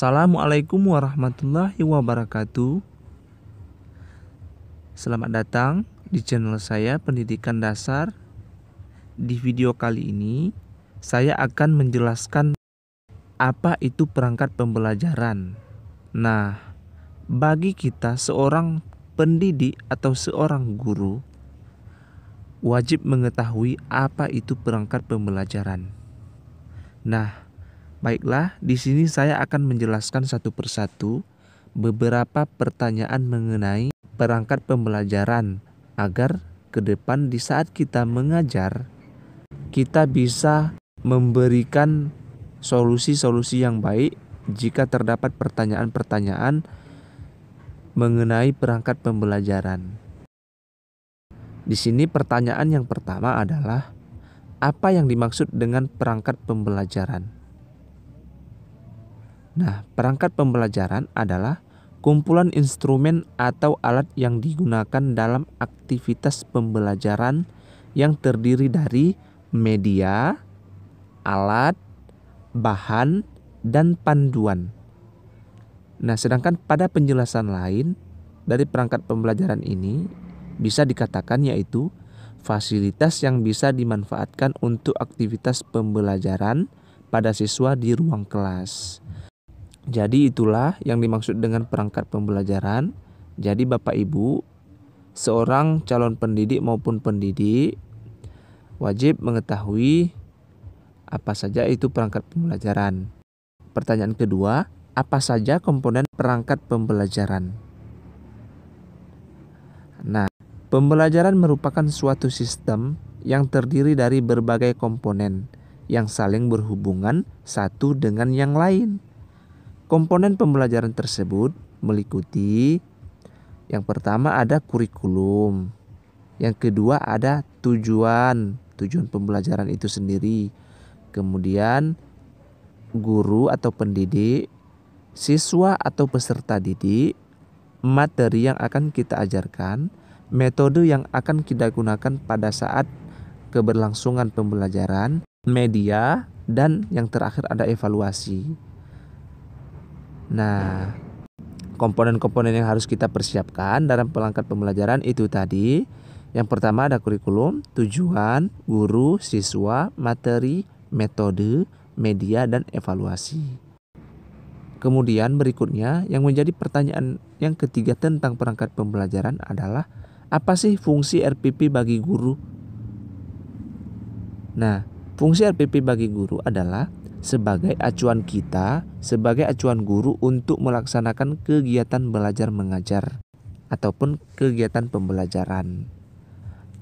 Assalamualaikum warahmatullahi wabarakatuh. Selamat datang di channel saya Pendidikan Dasar. Di video kali ini saya akan menjelaskan apa itu perangkat pembelajaran. Nah, bagi kita seorang pendidik atau seorang guru wajib mengetahui apa itu perangkat pembelajaran. Nah, baiklah, di sini saya akan menjelaskan satu persatu beberapa pertanyaan mengenai perangkat pembelajaran agar ke depan di saat kita mengajar, kita bisa memberikan solusi-solusi yang baik jika terdapat pertanyaan-pertanyaan mengenai perangkat pembelajaran. Di sini pertanyaan yang pertama adalah, apa yang dimaksud dengan perangkat pembelajaran? Nah, perangkat pembelajaran adalah kumpulan instrumen atau alat yang digunakan dalam aktivitas pembelajaran yang terdiri dari media, alat, bahan, dan panduan. Nah, sedangkan pada penjelasan lain dari perangkat pembelajaran ini bisa dikatakan yaitu fasilitas yang bisa dimanfaatkan untuk aktivitas pembelajaran pada siswa di ruang kelas. Jadi itulah yang dimaksud dengan perangkat pembelajaran. Jadi Bapak Ibu, seorang calon pendidik maupun pendidik wajib mengetahui apa saja itu perangkat pembelajaran. Pertanyaan kedua, apa saja komponen perangkat pembelajaran? Nah, pembelajaran merupakan suatu sistem yang terdiri dari berbagai komponen yang saling berhubungan satu dengan yang lain. Komponen pembelajaran tersebut meliputi yang pertama ada kurikulum, yang kedua ada tujuan pembelajaran itu sendiri, kemudian guru atau pendidik, siswa atau peserta didik, materi yang akan kita ajarkan, metode yang akan kita gunakan pada saat keberlangsungan pembelajaran, media, dan yang terakhir ada evaluasi. Nah, komponen-komponen yang harus kita persiapkan dalam perangkat pembelajaran itu tadi. Yang pertama ada kurikulum, tujuan, guru, siswa, materi, metode, media, dan evaluasi. Kemudian berikutnya yang menjadi pertanyaan yang ketiga tentang perangkat pembelajaran adalah, apa sih fungsi RPP bagi guru? Nah, fungsi RPP bagi guru adalah sebagai acuan kita, sebagai acuan guru untuk melaksanakan kegiatan belajar mengajar ataupun kegiatan pembelajaran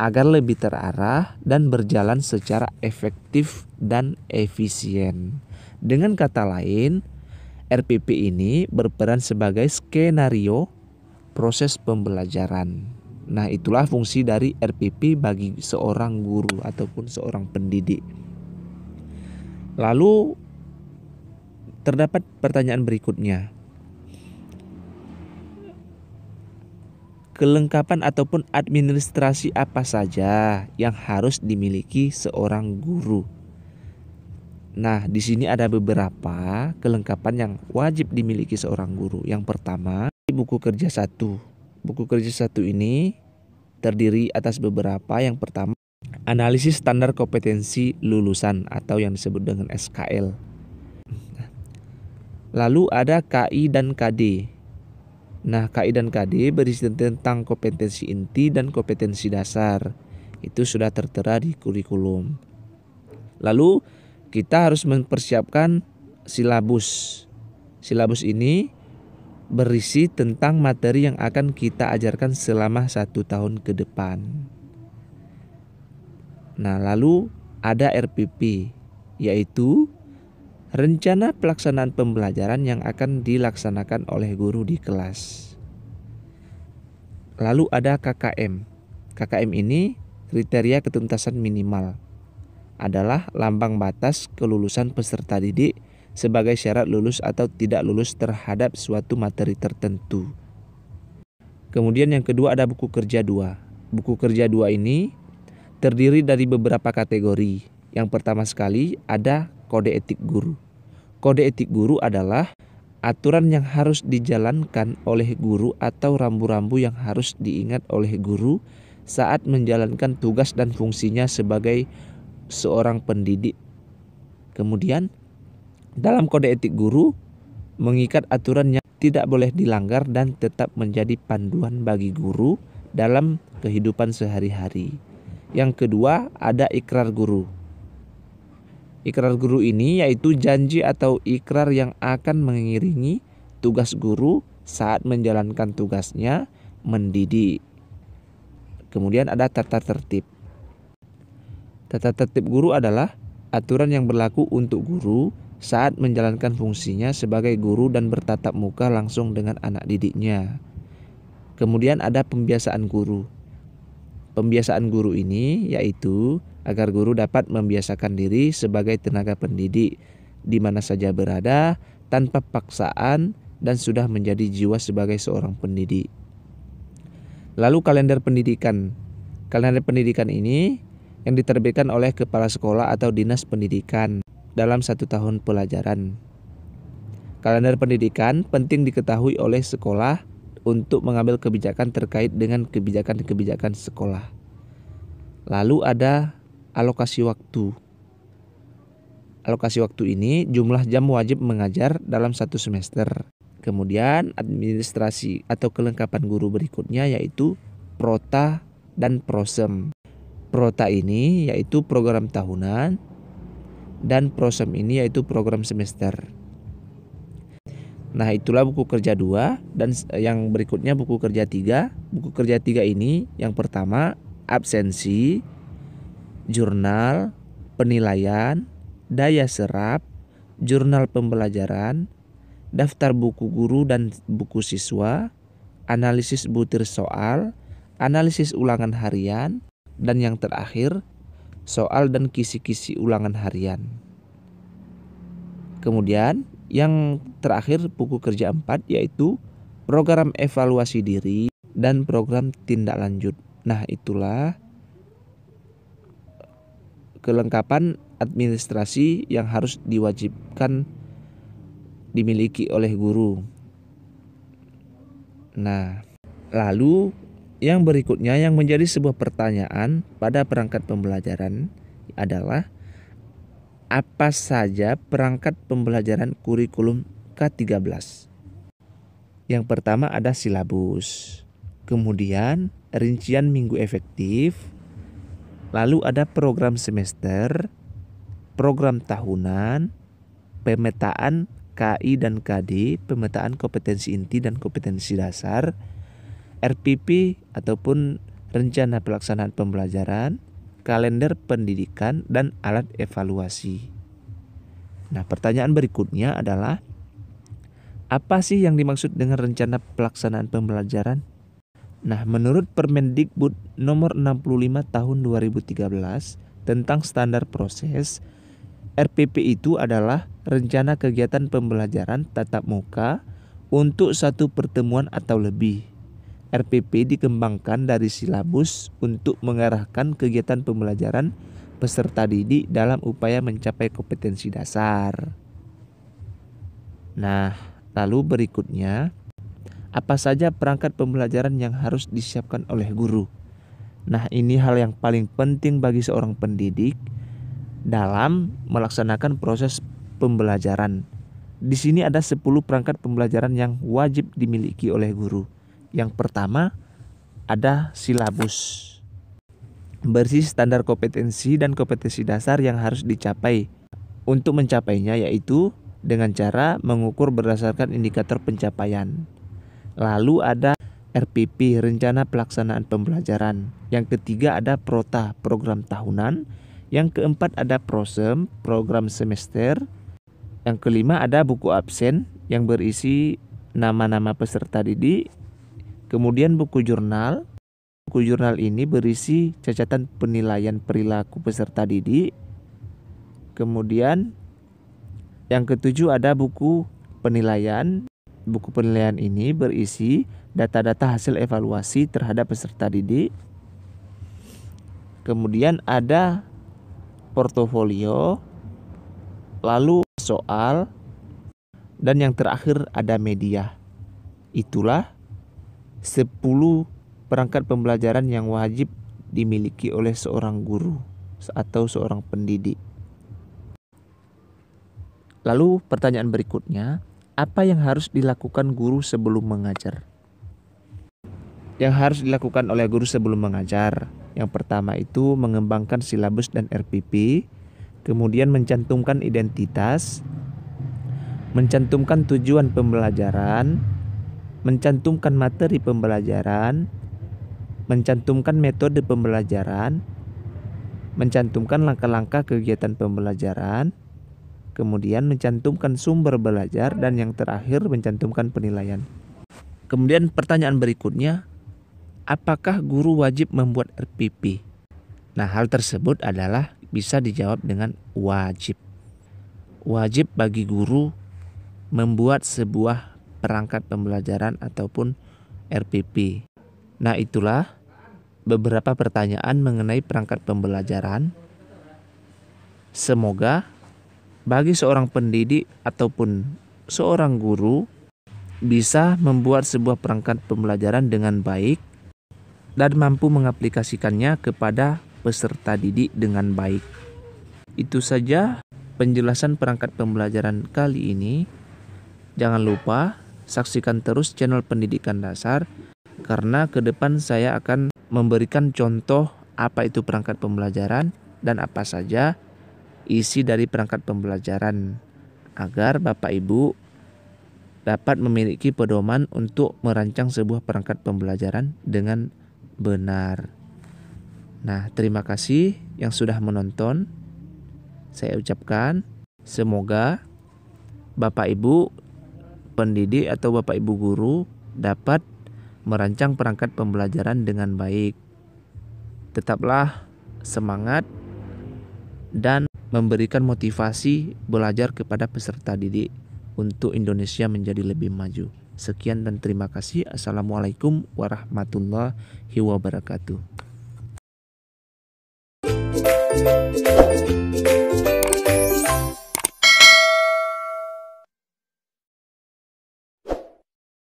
agar lebih terarah dan berjalan secara efektif dan efisien. Dengan kata lain, RPP ini berperan sebagai skenario proses pembelajaran. Nah, itulah fungsi dari RPP bagi seorang guru ataupun seorang pendidik. Lalu terdapat pertanyaan berikutnya. Kelengkapan ataupun administrasi apa saja yang harus dimiliki seorang guru? Nah, di sini ada beberapa kelengkapan yang wajib dimiliki seorang guru. Yang pertama, buku kerja 1. Buku kerja 1 ini terdiri atas beberapa. Yang pertama, analisis standar kompetensi lulusan atau yang disebut dengan SKL. Lalu ada KI dan KD. Nah, KI dan KD berisi tentang kompetensi inti dan kompetensi dasar. Itu sudah tertera di kurikulum. Lalu kita harus mempersiapkan silabus. Silabus ini berisi tentang materi yang akan kita ajarkan selama 1 tahun ke depan. Nah, lalu ada RPP, yaitu rencana pelaksanaan pembelajaran yang akan dilaksanakan oleh guru di kelas. Lalu ada KKM. KKM ini kriteria ketuntasan minimal, adalah lambang batas kelulusan peserta didik sebagai syarat lulus atau tidak lulus terhadap suatu materi tertentu. Kemudian yang kedua ada buku kerja 2. Buku kerja 2 ini terdiri dari beberapa kategori. Yang pertama sekali ada kode etik guru. Kode etik guru adalah aturan yang harus dijalankan oleh guru atau rambu-rambu yang harus diingat oleh guru saat menjalankan tugas dan fungsinya sebagai seorang pendidik. Kemudian, dalam kode etik guru mengikat aturan yang tidak boleh dilanggar dan tetap menjadi panduan bagi guru dalam kehidupan sehari-hari. Yang kedua, ada ikrar guru. Ikrar guru ini yaitu janji atau ikrar yang akan mengiringi tugas guru saat menjalankan tugasnya mendidik. Kemudian ada tata tertib. Tata tertib guru adalah aturan yang berlaku untuk guru saat menjalankan fungsinya sebagai guru dan bertatap muka langsung dengan anak didiknya. Kemudian ada pembiasaan guru. Pembiasaan guru ini yaitu agar guru dapat membiasakan diri sebagai tenaga pendidik di mana saja berada tanpa paksaan dan sudah menjadi jiwa sebagai seorang pendidik. Lalu kalender pendidikan. Kalender pendidikan ini yang diterbitkan oleh kepala sekolah atau dinas pendidikan dalam 1 tahun pelajaran. Kalender pendidikan penting diketahui oleh sekolah untuk mengambil kebijakan terkait dengan kebijakan-kebijakan sekolah. Lalu ada alokasi waktu. Alokasi waktu ini jumlah jam wajib mengajar dalam 1 semester. Kemudian administrasi atau kelengkapan guru berikutnya yaitu prota dan prosem. Prota ini yaitu program tahunan dan prosem ini yaitu program semester. Nah, itulah buku kerja 2 dan yang berikutnya buku kerja 3. Buku kerja 3 ini yang pertama absensi, jurnal, penilaian, daya serap, jurnal pembelajaran, daftar buku guru dan buku siswa, analisis butir soal, analisis ulangan harian, dan yang terakhir soal dan kisi-kisi ulangan harian. Kemudian yang terakhir buku kerja 4 yaitu program evaluasi diri dan program tindak lanjut. Nah, itulah kelengkapan administrasi yang harus diwajibkan dimiliki oleh guru. Nah, lalu yang berikutnya yang menjadi sebuah pertanyaan pada perangkat pembelajaran adalah apa saja perangkat pembelajaran kurikulum K13? Yang pertama ada silabus, kemudian rincian minggu efektif, lalu ada program semester, program tahunan, pemetaan KI dan KD, pemetaan kompetensi inti dan kompetensi dasar, RPP ataupun rencana pelaksanaan pembelajaran, kalender pendidikan, dan alat evaluasi. Nah, pertanyaan berikutnya adalah apa sih yang dimaksud dengan rencana pelaksanaan pembelajaran? Nah, menurut Permendikbud nomor 65 tahun 2013 tentang standar proses, RPP itu adalah rencana kegiatan pembelajaran tatap muka untuk satu pertemuan atau lebih. RPP dikembangkan dari silabus untuk mengarahkan kegiatan pembelajaran peserta didik dalam upaya mencapai kompetensi dasar. Nah, lalu berikutnya, apa saja perangkat pembelajaran yang harus disiapkan oleh guru? Nah, ini hal yang paling penting bagi seorang pendidik dalam melaksanakan proses pembelajaran. Di sini ada 10 perangkat pembelajaran yang wajib dimiliki oleh guru. Yang pertama ada silabus, berisi standar kompetensi dan kompetensi dasar yang harus dicapai. Untuk mencapainya yaitu dengan cara mengukur berdasarkan indikator pencapaian. Lalu ada RPP, rencana pelaksanaan pembelajaran. Yang ketiga ada prota, program tahunan. Yang keempat ada prosem, program semester. Yang kelima ada buku absen yang berisi nama-nama peserta didik. Kemudian buku jurnal. Buku jurnal ini berisi catatan penilaian perilaku peserta didik. Kemudian yang ketujuh ada buku penilaian. Buku penilaian ini berisi data-data hasil evaluasi terhadap peserta didik. Kemudian ada portofolio, lalu soal, dan yang terakhir ada media. Itulah 10 perangkat pembelajaran yang wajib dimiliki oleh seorang guru atau seorang pendidik. Lalu pertanyaan berikutnya, apa yang harus dilakukan guru sebelum mengajar? Yang harus dilakukan oleh guru sebelum mengajar, yang pertama itu mengembangkan silabus dan RPP, kemudian mencantumkan identitas, mencantumkan tujuan pembelajaran, mencantumkan materi pembelajaran, mencantumkan metode pembelajaran, mencantumkan langkah-langkah kegiatan pembelajaran, kemudian mencantumkan sumber belajar, dan yang terakhir mencantumkan penilaian. Kemudian pertanyaan berikutnya, apakah guru wajib membuat RPP? Nah, hal tersebut adalah bisa dijawab dengan wajib. Wajib bagi guru membuat sebuah perangkat pembelajaran ataupun RPP. Nah, itulah beberapa pertanyaan mengenai perangkat pembelajaran. Semoga bagi seorang pendidik ataupun seorang guru bisa membuat sebuah perangkat pembelajaran dengan baik dan mampu mengaplikasikannya kepada peserta didik dengan baik. Itu saja penjelasan perangkat pembelajaran kali ini. Jangan lupa saksikan terus channel Pendidikan Dasar, karena ke depan saya akan memberikan contoh apa itu perangkat pembelajaran dan apa saja isi dari perangkat pembelajaran, agar Bapak Ibu dapat memiliki pedoman untuk merancang sebuah perangkat pembelajaran dengan benar. Nah, terima kasih yang sudah menonton. Saya ucapkan semoga Bapak Ibu pendidik atau Bapak Ibu guru dapat merancang perangkat pembelajaran dengan baik. Tetaplah semangat dan memberikan motivasi belajar kepada peserta didik untuk Indonesia menjadi lebih maju. Sekian dan terima kasih. Assalamualaikum warahmatullahi wabarakatuh.